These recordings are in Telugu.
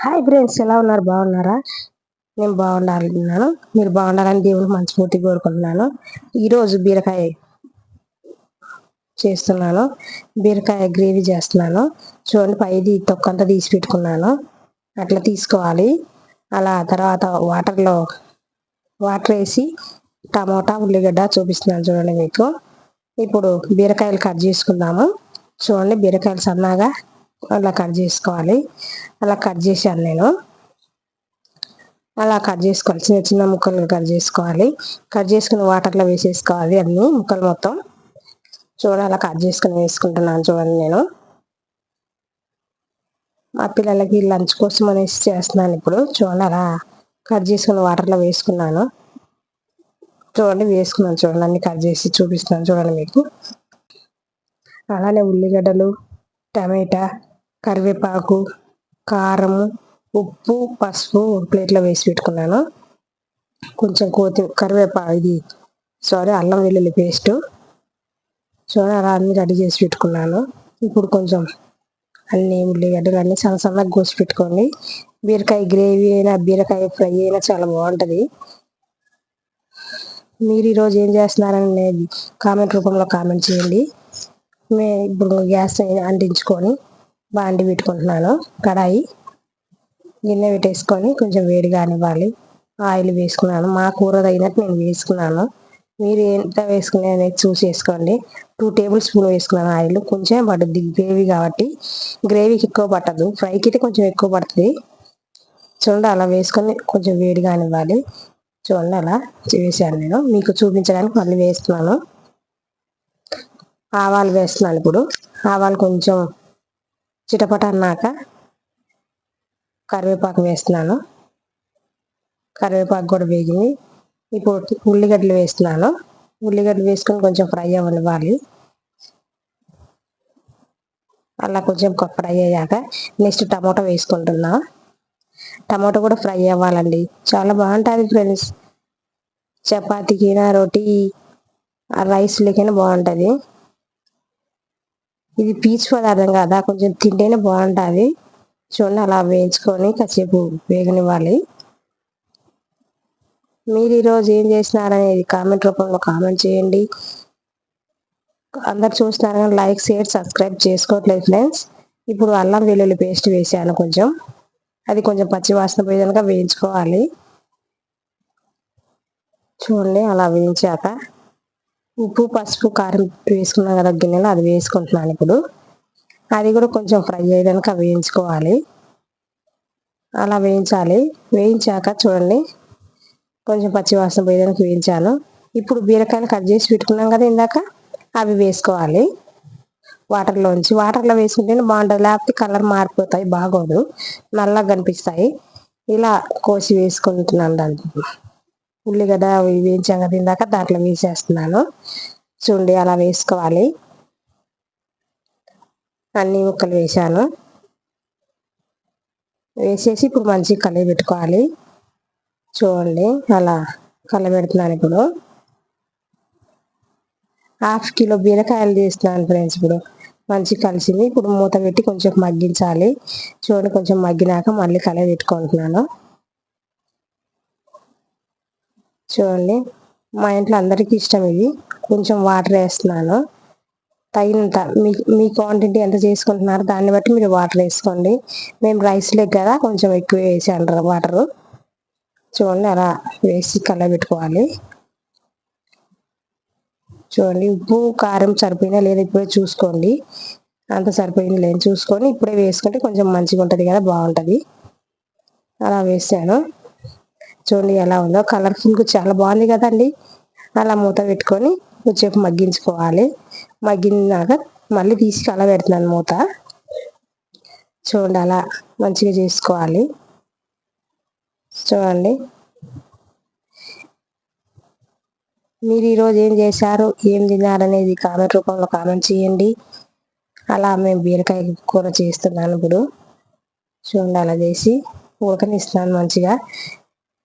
హాయ్ ఫ్రెండ్స్, ఎలా ఉన్నారు? బాగున్నారా? నేను బాగుండాలనుకున్నాను. మీరు బాగుండాలని దేవుడికి మనస్ఫూర్తిగా కోరుకుంటున్నాను. ఈరోజు బీరకాయ చేస్తున్నాను. బీరకాయ గ్రేవీ చేస్తున్నాను. చూడండి, పైది తొక్కంతా తీసి పెట్టుకున్నాను. అట్లా తీసుకోవాలి. అలా తర్వాత వాటర్ వేసి టమోటా, ఉల్లిగడ్డ చూపిస్తున్నాను చూడండి మీకు. ఇప్పుడు బీరకాయలు కట్ చేసుకుందాము. చూడండి, బీరకాయలు సన్నగా అలా కట్ చేసుకోవాలి. అలా కట్ చేశాను నేను. అలా కట్ చేసుకోవాలి, చిన్న చిన్న ముక్కలు కట్ చేసుకోవాలి. కట్ చేసుకుని వాటర్లో వేసేసుకోవాలి అన్ని ముక్కలు మొత్తం. చూడండి, అలా కట్ చేసుకుని వేసుకుంటున్నాను చూడండి. నేను మా పిల్లలకి లంచ్ కోసం అనేసి చేస్తున్నాను ఇప్పుడు. చూడండి, అలా కట్ చేసుకుని వాటర్లో వేసుకున్నాను. చూడండి, వేసుకున్నాను చూడండి, అన్ని కట్ చేసి చూపిస్తున్నాను చూడండి మీకు. అలానే ఉల్లిగడ్డలు, టమాటా, కరివేపాకు, కారము, ఉప్పు, పసుపు ప్లేట్లో వేసి పెట్టుకున్నాను. కొంచెం అల్లం వెల్లుల్లి పేస్టు చూడండి, అలా అన్ని రెడీ చేసి పెట్టుకున్నాను. ఇప్పుడు కొంచెం అన్ని ఉల్లిగడ్డలు అన్ని సన్న సన్నగా కోసి పెట్టుకోండి. బీరకాయ గ్రేవీ అయినా బీరకాయ ఫ్రై అయినా చాలా బాగుంటుంది. మీరు ఈరోజు ఏం చేస్తున్నారనేది కామెంట్ రూపంలో కామెంట్ చేయండి. ఇప్పుడు గ్యాస్ అంటించుకొని బాండి పెట్టుకుంటున్నాను. కడాయి గిన్నె పెట్టేసుకొని కొంచెం వేడి కానివ్వాలి. ఆయిల్ వేసుకున్నాను. మా కూర తగినట్టు నేను వేసుకున్నాను. మీరు ఎంత వేసుకునే అనేది చూసి వేసుకోండి. 2 టేబుల్ స్పూన్ వేసుకున్నాను ఆయిల్. కొంచెం పడుద్ది గ్రేవీ కాబట్టి, గ్రేవీకి ఎక్కువ పట్టదు, ఫ్రైకి అయితే కొంచెం ఎక్కువ పడుతుంది. చూడండి, అలా వేసుకొని కొంచెం వేడి కానివ్వాలి. చూడండి, అలా వేసాను నేను మీకు చూపించడానికి మళ్ళీ వేస్తున్నాను. ఆవాలు వేస్తున్నాను ఇప్పుడు. ఆవాలు కొంచెం చిటపట అన్నాక కరివేపాకు వేస్తున్నాను. కరివేపాకు కూడా వేగింది. ఇప్పుడు ఉల్లిగడ్డలు వేస్తున్నాను. ఉల్లిగడ్డలు వేసుకొని కొంచెం ఫ్రై అవ్వనివ్వాలి. అలా కొంచెం ఫ్రై అయ్యాక నెక్స్ట్ టమాటా వేసుకుంటున్నా. టమాటా కూడా ఫ్రై అవ్వాలండి. చాలా బాగుంటుంది ఫ్రెండ్స్. చపాతీకైనా, రోటీ, రైస్లకైనా బాగుంటుంది. ఇది పీచు పదార్థం కదా, కొంచెం తింటేనే బాగుంటుంది. చూడండి, అలా వేయించుకొని కాసేపు వేగనివ్వాలి. మీరు ఈరోజు ఏం చేసినారనేది కామెంట్ రూపంలో కామెంట్ చేయండి. అందరు చూస్తున్నారు కానీ లైక్, షేర్, సబ్స్క్రైబ్ చేసుకోవట్లేదు ఫ్రెండ్స్. ఇప్పుడు అల్లం వెల్లుల్లి పేస్ట్ వేసాను కొంచెం. అది కొంచెం పచ్చి వాసన పోయేదాకా వేయించుకోవాలి. చూడండి, అలా వేయించాక ఉప్పు, పసుపు, కారం వేసుకున్నాం కదా గిన్నెలో, అది వేసుకుంటున్నాను ఇప్పుడు. అది కూడా కొంచెం ఫ్రై అయ్యేదాకా వేయించుకోవాలి. అలా వేయించాలి. వేయించాక చూడండి, కొంచెం పచ్చి వాసన పోయేదానికి వేయించాను. ఇప్పుడు బీరకాయలు కట్ చేసి పెట్టుకున్నాం కదా ఇందాక, అవి వేసుకోవాలి వాటర్లో వేసుకుంటేనే బాగుంటుంది. లేకపోతే కలర్ మారిపోతాయి, బాగోదు, నల్లగా కనిపిస్తాయి. ఇలా కోసి వేసుకుంటున్నాను. దాంట్లో ఉల్లిగడ్డ వేయించాం కదా ఇందాక, దాంట్లో వేసేస్తున్నాను. చూడండి, అలా వేసుకోవాలి. అన్ని ముక్కలు వేసాను. వేసేసి ఇప్పుడు మంచిగా కలయబెట్టుకోవాలి. చూడండి, అలా కలబెడుతున్నాను. ఇప్పుడు 1/2 కిలో బీరకాయలు తీస్తున్నాను ఫ్రెండ్స్. ఇప్పుడు మంచిగా కలిసింది. ఇప్పుడు మూత పెట్టి కొంచెం మగ్గించాలి. చూడండి, కొంచెం మగ్గినాక మళ్ళీ కలయబెట్టుకుంటున్నాను. చూడండి, మా ఇంట్లో అందరికీ ఇష్టం ఇది. కొంచెం వాటర్ వేస్తున్నాను. తగినంత మీ క్వాంటిటీ ఎంత చేసుకుంటున్నారో దాన్ని బట్టి మీరు వాటర్ వేసుకోండి. మేము రైస్ లెగ్ కదా, కొంచెం ఎక్కువ వేసాను వాటరు. చూడండి, అలా వేసి కలయబెట్టుకోవాలి. చూడండి, ఉప్పు, కారం సరిపోయినా లేదా ఇప్పుడే చూసుకోండి. అంత సరిపోయింది లేని చూసుకొని ఇప్పుడే వేసుకుంటే కొంచెం మంచిగా ఉంటుంది కదా, బాగుంటుంది. అలా వేసాను. చూడండి ఎలా ఉందో, కలర్ఫుల్గా చాలా బాగుంది కదండి. అలా మూత పెట్టుకొని కొంచెంసేపు మగ్గించుకోవాలి. మగ్గినాక మళ్ళీ తీసి కలబెడుతున్నాను మూత. చూడండి, అలా మంచిగా చేసుకోవాలి. చూడండి, మీరు ఈరోజు ఏం చేశారు, ఏం తిన్నారనేది కామెంట్ రూపంలో కామెంట్ చేయండి. అలా మేము బీరకాయ కూర చేస్తున్నాను ఇప్పుడు. చూడండి, అలా చేసి ఉడకనిస్తున్నాను మంచిగా.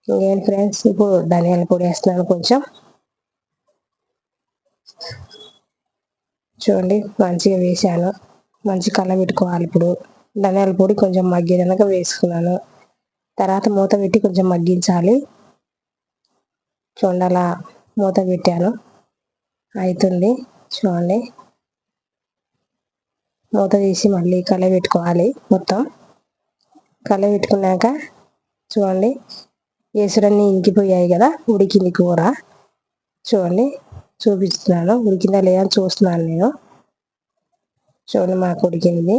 ఇంకేంటి ఫ్రెండ్స్, ఇప్పుడు ధనియాల పొడి వేస్తున్నాను కొంచెం. చూడండి, మంచిగా వేసాను. మంచి కలర్ పెట్టుకోవాలి ఇప్పుడు. ధనియాల పొడి కొంచెం మగ్గినాక వేసుకున్నాను. తర్వాత మూత పెట్టి కొంచెం మగ్గించాలి. చూడండి అలా మూత పెట్టాను, అవుతుంది. చూడండి మూత తీసి మళ్ళీ కలబెట్టుకోవాలి. మొత్తం కలబెట్టుకున్నాక చూడండి ఎసురన్నీ ఇంకిపోయాయి కదా, ఉడికింది కూర. చూడండి చూపిస్తున్నాను, ఉడికిందా లేదా అని చూస్తున్నాను నేను. చూడండి మాకు ఉడికింది.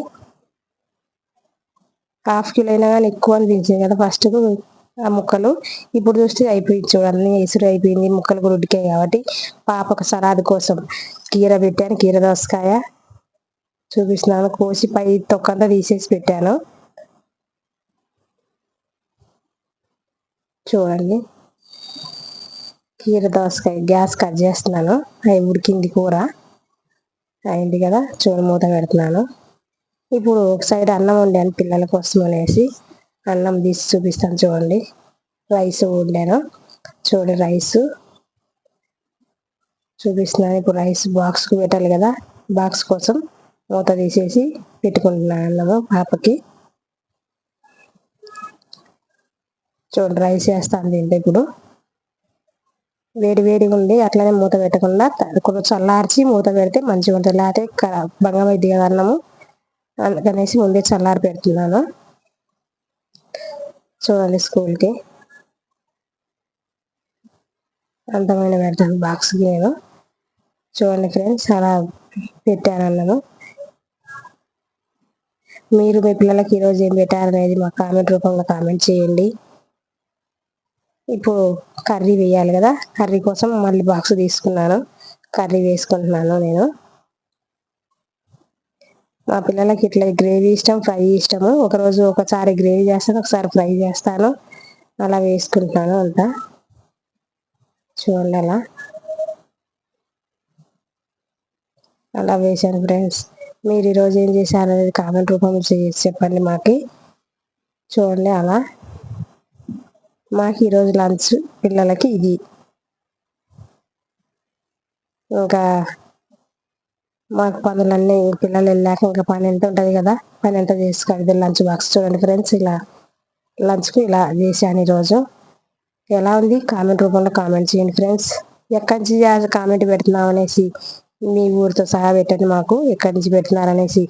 హాఫ్ కిలో అయినా కానీ ఎక్కువ అనిపించింది కదా ఫస్ట్ ఆ ముక్కలు. ఇప్పుడు చూస్తే అయిపోయింది చూడండి, ఎసురు అయిపోయింది, ముక్కలు కూడా ఉడికాయి. కాబట్టి పాపకు సలాడ్ కోసం కీర పెట్టాను, కీర దోసకాయ చూపిస్తున్నాను. కోసి పై తొక్కంతా తీసేసి పెట్టాను. చూడండి కీర దోసకాయ గ్యాస్ కట్ చేస్తున్నాను. అవి ఉడికింది కూర, అయింది కదా. చూడ మూత పెడుతున్నాను. ఇప్పుడు ఒక సైడ్ అన్నం వండాను పిల్లల కోసం అనేసి, అన్నం తీసి చూపిస్తాను. చూడండి రైస్ వండాను. చూడండి రైస్ చూపిస్తున్నాను. ఇప్పుడు రైస్ బాక్స్కి పెట్టాలి కదా, బాక్స్ కోసం మూత తీసేసి పెట్టుకుంటున్నాను అన్నము పాపకి. చూడండి రైస్ వేస్తాను దీంట్లో. ఇప్పుడు వేడి వేడిగా ఉండి అట్లనే మూత పెట్టకుండా కొంచెం చల్లార్చి మూత పెడితే మంచిగా ఉంటుంది. లేకపోతే భంగం అయింది కదా అన్నము, అందుకనేసి ముందే చల్లారి పెడుతున్నాను. చూడండి స్కూల్కి అంతమైన పెడతాను బాక్స్కి నేను. చూడండి ఫ్రెండ్స్ అలా పెట్టాను అన్నము. మీరు మీ పిల్లలకి ఈరోజు ఏం పెట్టారనేది మా కామెంట్ రూపంలో కామెంట్ చేయండి. ఇప్పుడు కర్రీ వేయాలి కదా, కర్రీ కోసం మళ్ళీ బాక్స్ తీసుకున్నాను, కర్రీ వేసుకుంటున్నాను నేను. మా పిల్లలకి ఇట్లా గ్రేవీ ఇష్టం, ఫ్రై ఇష్టము. ఒకరోజు ఒకసారి గ్రేవీ చేస్తాను, ఒకసారి ఫ్రై చేస్తాను, అలా వేసుకుంటున్నాను అంతా. చూడండి అలా వేసాను ఫ్రెండ్స్. మీరు ఈరోజు ఏం చేశారు అనేది కామెంట్ రూపంలో చెప్పండి మాకి. చూడండి అలా మాకు ఈరోజు లంచ్ పిల్లలకి ఇది. ఇంకా మాకు పనులన్నీ పిల్లలు వెళ్ళాక ఇంకా పని ఎంత ఉంటుంది కదా, పని ఎంత చేసుకోవాలి. లంచ్ బాక్స్ చూడండి ఫ్రెండ్స్, ఇలా లంచ్కి ఇలా చేశాను ఈరోజు. ఎలా ఉంది కామెంట్ రూపంలో కామెంట్ చేయండి ఫ్రెండ్స్. ఎక్కడి నుంచి కామెంట్ పెడుతున్నాం అనేసి మీ ఊరితో సహా పెట్టండి మాకు, ఎక్కడి నుంచి పెడుతున్నారనేసి.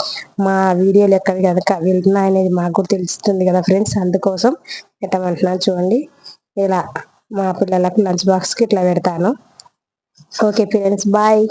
మా వీడియోలు ఎక్కడికి కనుక వెళ్తున్నాయనేది మాకు కూడా తెలుస్తుంది కదా ఫ్రెండ్స్, అందుకోసం పెట్టమంటున్నాను. చూడండి ఇలా మా పిల్లలకు లంచ్ బాక్స్కి ఇట్లా పెడతాను. Okay friends, bye.